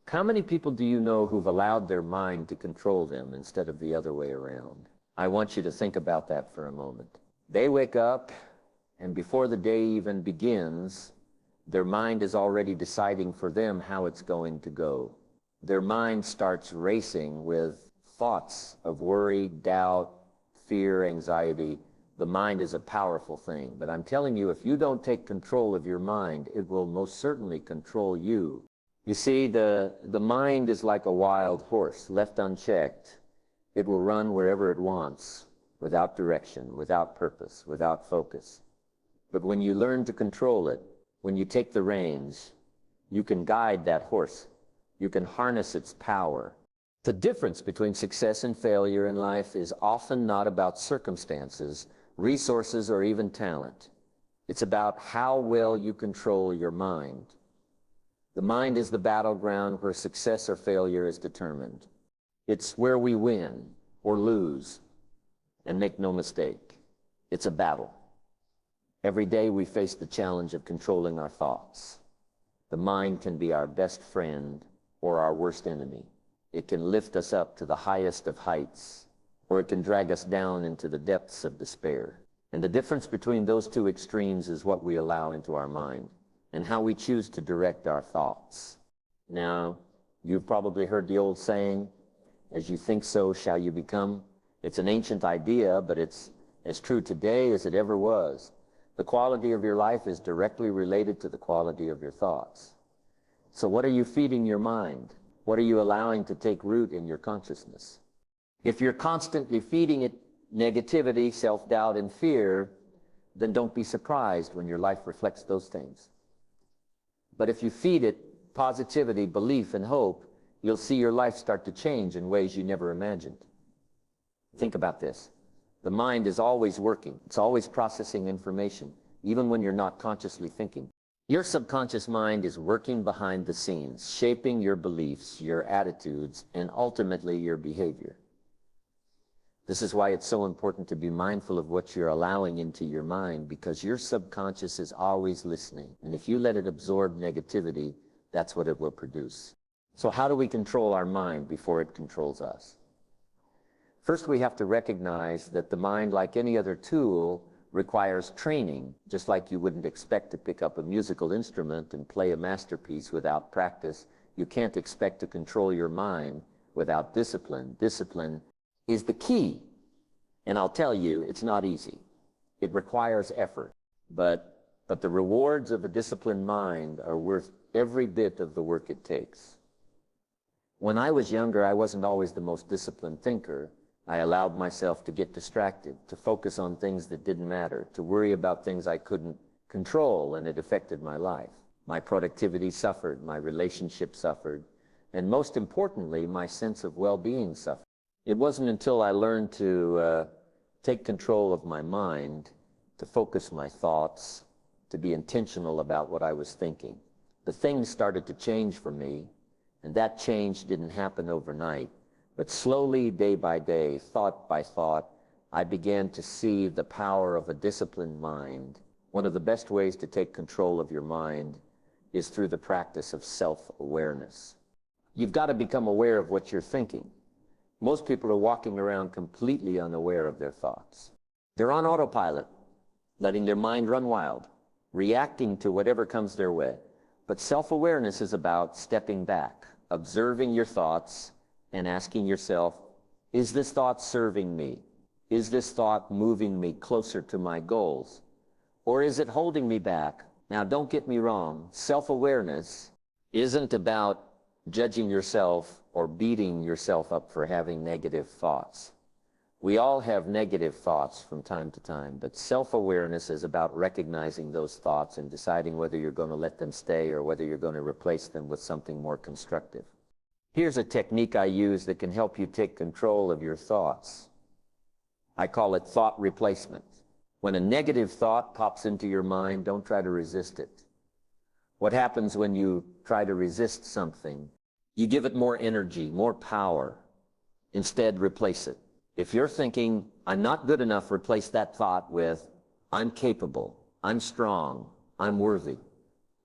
How many people do you know who've allowed their mind to control them instead of the other way around? I want you to think about that for a moment. They wake up, and before the day even begins, their mind is already deciding for them how it's going to go. Their mind starts racing with thoughts of worry, doubt, fear, anxiety. The mind is a powerful thing, but I'm telling you, if you don't take control of your mind, it will most certainly control you. You see, the mind is like a wild horse. Left unchecked, it will run wherever it wants, without direction, without purpose, without focus. But when you learn to control it, when you take the reins, you can guide that horse. You can harness its power. The difference between success and failure in life is often not about circumstances, resources, or even talent. It's about how well you control your mind. The mind is the battleground where success or failure is determined. It's where we win or lose. And make no mistake, it's a battle. Every day we face the challenge of controlling our thoughts. The mind can be our best friend or our worst enemy. It can lift us up to the highest of heights, or it can drag us down into the depths of despair. And the difference between those two extremes is what we allow into our mind and how we choose to direct our thoughts. Now, you've probably heard the old saying, as you think so shall you become. It's an ancient idea, but it's as true today as it ever was. The quality of your life is directly related to the quality of your thoughts. So what are you feeding your mind? What are you allowing to take root in your consciousness? If you're constantly feeding it negativity, self-doubt, and fear, then don't be surprised when your life reflects those things. But if you feed it positivity, belief, and hope, you'll see your life start to change in ways you never imagined. Think about this. The mind is always working. It's always processing information, even when you're not consciously thinking. Your subconscious mind is working behind the scenes, shaping your beliefs, your attitudes, and ultimately your behavior. This is why it's so important to be mindful of what you're allowing into your mind, because your subconscious is always listening. And if you let it absorb negativity, that's what it will produce. So how do we control our mind before it controls us? First, we have to recognize that the mind, like any other tool, requires training, just like you wouldn't expect to pick up a musical instrument and play a masterpiece without practice. You can't expect to control your mind without discipline. Discipline is the key. And I'll tell you, it's not easy. It requires effort. But the rewards of a disciplined mind are worth every bit of the work it takes. When I was younger, I wasn't always the most disciplined thinker. I allowed myself to get distracted, to focus on things that didn't matter, to worry about things I couldn't control, and it affected my life. My productivity suffered, my relationships suffered, and most importantly, my sense of well-being suffered. It wasn't until I learned to take control of my mind, to focus my thoughts, to be intentional about what I was thinking. The things started to change for me, and that change didn't happen overnight. But slowly, day by day, thought by thought, I began to see the power of a disciplined mind. One of the best ways to take control of your mind is through the practice of self-awareness. You've got to become aware of what you're thinking. Most people are walking around completely unaware of their thoughts. They're on autopilot, letting their mind run wild, reacting to whatever comes their way. But self-awareness is about stepping back, observing your thoughts, and asking yourself, is this thought serving me? Is this thought moving me closer to my goals? Or is it holding me back? Now, don't get me wrong. Self-awareness isn't about judging yourself or beating yourself up for having negative thoughts. We all have negative thoughts from time to time, but self-awareness is about recognizing those thoughts and deciding whether you're going to let them stay or whether you're going to replace them with something more constructive. Here's a technique I use that can help you take control of your thoughts. I call it thought replacement. When a negative thought pops into your mind, don't try to resist it. What happens when you try to resist something? You give it more energy, more power. Instead, replace it. If you're thinking, I'm not good enough, replace that thought with, I'm capable, I'm strong, I'm worthy.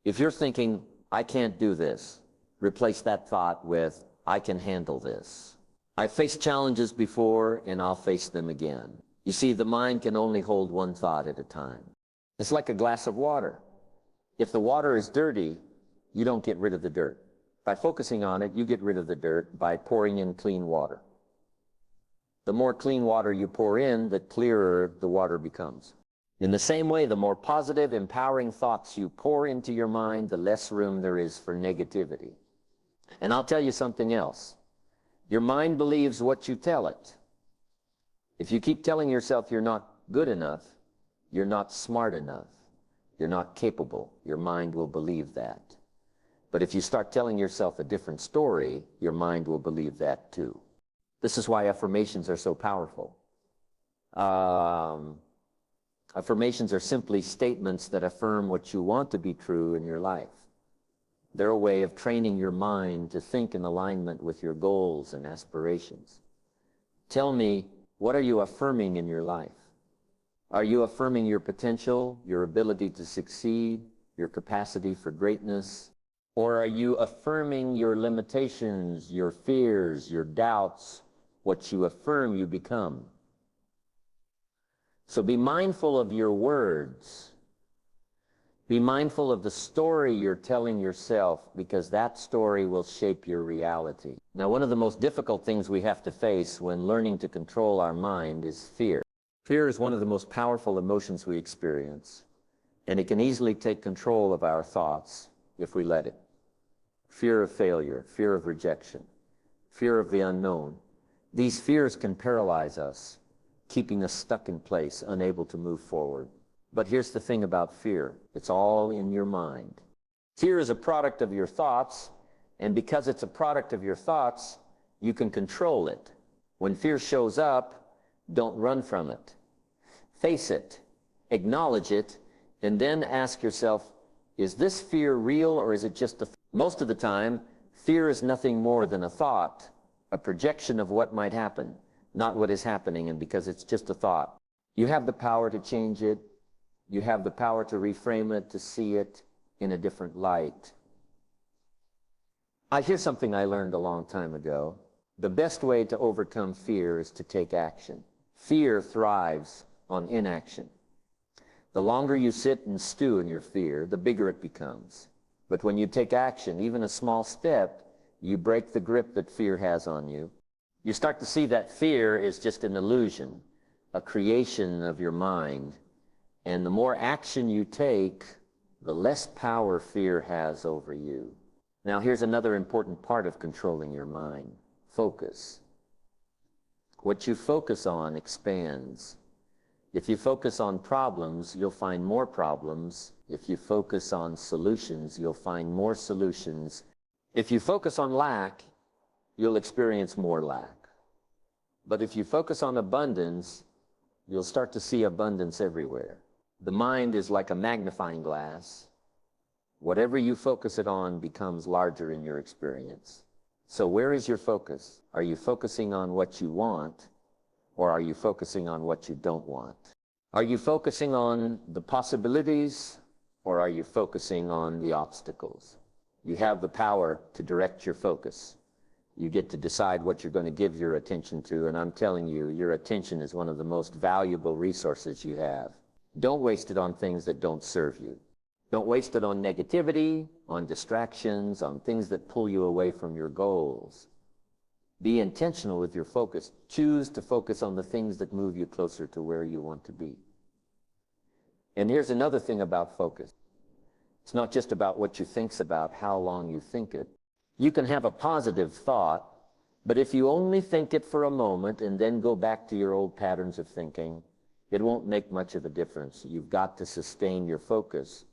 If you're thinking, I can't do this, Replace that thought with, I can handle this. I've faced challenges before and I'll face them again. You see, the mind can only hold one thought at a time. It's like a glass of water. If the water is dirty, you don't get rid of the dirt. By focusing on it, you get rid of the dirt by pouring in clean water. The more clean water you pour in, the clearer the water becomes. In the same way, the more positive, empowering thoughts you pour into your mind, the less room there is for negativity. And I'll tell you something else. Your mind believes what you tell it. If you keep telling yourself you're not good enough, you're not smart enough, you're not capable, your mind will believe that. But if you start telling yourself a different story, your mind will believe that too. This is why affirmations are so powerful. Affirmations are simply statements that affirm what you want to be true in your life. They're a way of training your mind to think in alignment with your goals and aspirations. Tell me, what are you affirming in your life? Are you affirming your potential, your ability to succeed, your capacity for greatness? Or are you affirming your limitations, your fears, your doubts? What you affirm, you become. So be mindful of your words. Be mindful of the story you're telling yourself, because that story will shape your reality. Now, one of the most difficult things we have to face when learning to control our mind is fear. Fear is one of the most powerful emotions we experience, and it can easily take control of our thoughts if we let it. Fear of failure, fear of rejection, fear of the unknown. These fears can paralyze us, keeping us stuck in place, unable to move forward. But here's the thing about fear. It's all in your mind. Fear is a product of your thoughts, and because it's a product of your thoughts, you can control it. When fear shows up, don't run from it. Face it, acknowledge it, and then ask yourself, is this fear real or is it just a thought? Most of the time, fear is nothing more than a thought, a projection of what might happen, not what is happening, and because it's just a thought. You have the power to change it. You have the power to reframe it, to see it in a different light. Here's something I learned a long time ago. The best way to overcome fear is to take action. Fear thrives on inaction. The longer you sit and stew in your fear, the bigger it becomes. But when you take action, even a small step, you break the grip that fear has on you. You start to see that fear is just an illusion, a creation of your mind. And the more action you take, the less power fear has over you. Now, here's another important part of controlling your mind. Focus. What you focus on expands. If you focus on problems, you'll find more problems. If you focus on solutions, you'll find more solutions. If you focus on lack, you'll experience more lack. But if you focus on abundance, you'll start to see abundance everywhere. The mind is like a magnifying glass. Whatever you focus it on becomes larger in your experience. So where is your focus? Are you focusing on what you want, or are you focusing on what you don't want? Are you focusing on the possibilities, or are you focusing on the obstacles? You have the power to direct your focus. You get to decide what you're going to give your attention to, and I'm telling you, your attention is one of the most valuable resources you have. Don't waste it on things that don't serve you. Don't waste it on negativity, on distractions, on things that pull you away from your goals. Be intentional with your focus. Choose to focus on the things that move you closer to where you want to be. And here's another thing about focus. It's not just about what you think, it's about how long you think it. You can have a positive thought, but if you only think it for a moment and then go back to your old patterns of thinking, it won't make much of a difference. You've got to sustain your focus.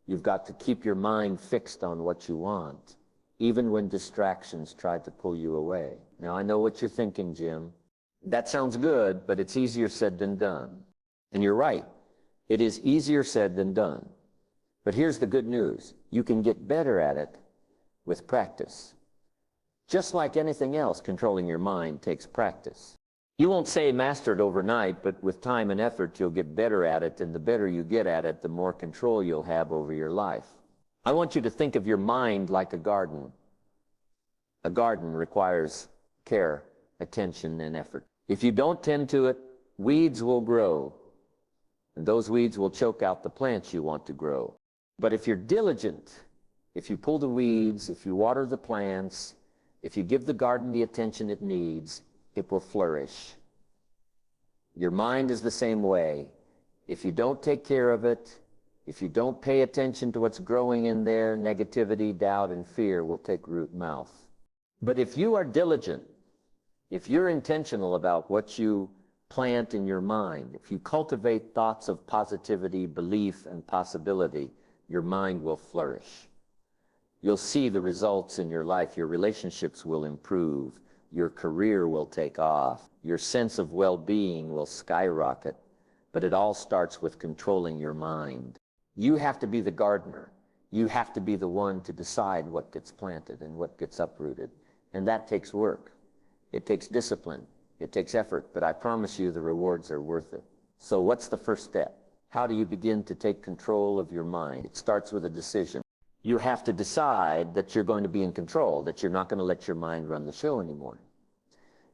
You've got to keep your mind fixed on what you want, even when distractions try to pull you away. Now, I know what you're thinking, Jim. That sounds good, but it's easier said than done. And you're right. It is easier said than done. But here's the good news. You can get better at it with practice. Just like anything else, controlling your mind takes practice. You won't say master it overnight, but with time and effort, you'll get better at it, and the better you get at it, the more control you'll have over your life. I want you to think of your mind like a garden. A garden requires care, attention, and effort. If you don't tend to it, weeds will grow, and those weeds will choke out the plants you want to grow. But if you're diligent, if you pull the weeds, if you water the plants, if you give the garden the attention it needs, it will flourish. Your mind is the same way. If you don't take care of it, if you don't pay attention to what's growing in there, negativity, doubt, and fear will take root and mouth. But if you are diligent, if you're intentional about what you plant in your mind, if you cultivate thoughts of positivity, belief, and possibility, your mind will flourish. You'll see the results in your life. Your relationships will improve. Your career will take off. Your sense of well-being will skyrocket. But it all starts with controlling your mind. You have to be the gardener. You have to be the one to decide what gets planted and what gets uprooted. And that takes work. It takes discipline. It takes effort. But I promise you the rewards are worth it. So what's the first step? How do you begin to take control of your mind? It starts with a decision. You have to decide that you're going to be in control, that you're not going to let your mind run the show anymore.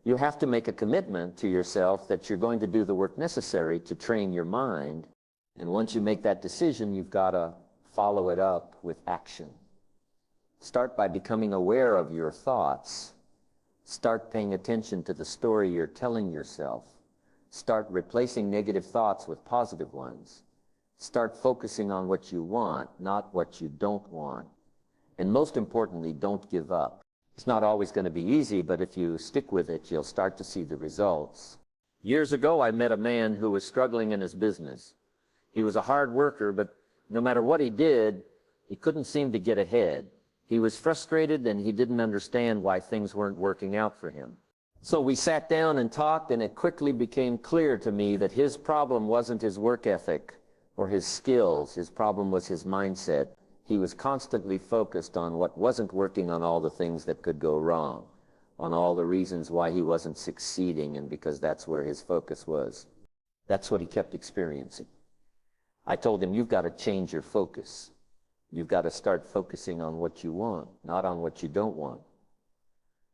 You have to make a commitment to yourself that you're going to do the work necessary to train your mind. And once you make that decision, you've got to follow it up with action. Start by becoming aware of your thoughts. Start paying attention to the story you're telling yourself. Start replacing negative thoughts with positive ones. Start focusing on what you want, not what you don't want. And most importantly, don't give up. It's not always going to be easy, but if you stick with it, you'll start to see the results. Years ago, I met a man who was struggling in his business. He was a hard worker, but no matter what he did, he couldn't seem to get ahead. He was frustrated and he didn't understand why things weren't working out for him. So we sat down and talked, and it quickly became clear to me that his problem wasn't his work ethic or his skills. His problem was his mindset. He was constantly focused on what wasn't working, on all the things that could go wrong, on all the reasons why he wasn't succeeding, and because that's where his focus was. That's what he kept experiencing. I told him, you've got to change your focus. You've got to start focusing on what you want, not on what you don't want.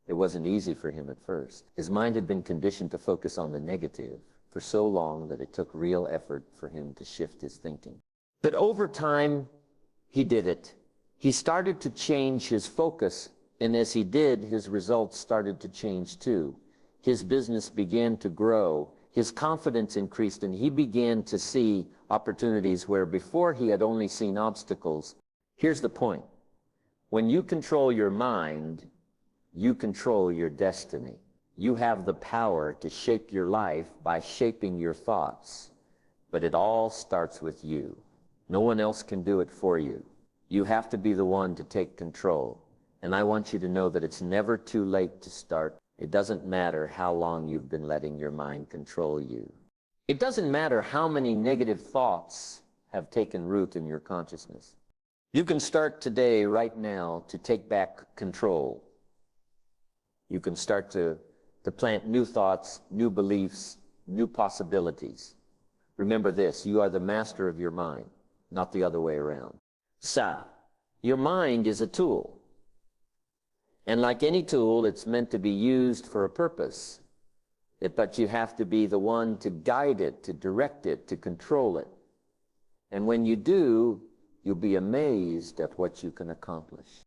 It wasn't easy for him at first. His mind had been conditioned to focus on the negative for so long that it took real effort for him to shift his thinking. But over time, he did it. He started to change his focus, and as he did, his results started to change too. His business began to grow. His confidence increased, and he began to see opportunities where before he had only seen obstacles. Here's the point. When you control your mind, you control your destiny. You have the power to shape your life by shaping your thoughts. But it all starts with you. No one else can do it for you. You have to be the one to take control. And I want you to know that it's never too late to start. It doesn't matter how long you've been letting your mind control you. It doesn't matter how many negative thoughts have taken root in your consciousness. You can start today, right now, to take back control. You can start to plant new thoughts, new beliefs, new possibilities. Remember this, you are the master of your mind, not the other way around. Your mind is a tool. And like any tool, it's meant to be used for a purpose. But you have to be the one to guide it, to direct it, to control it. And when you do, you'll be amazed at what you can accomplish.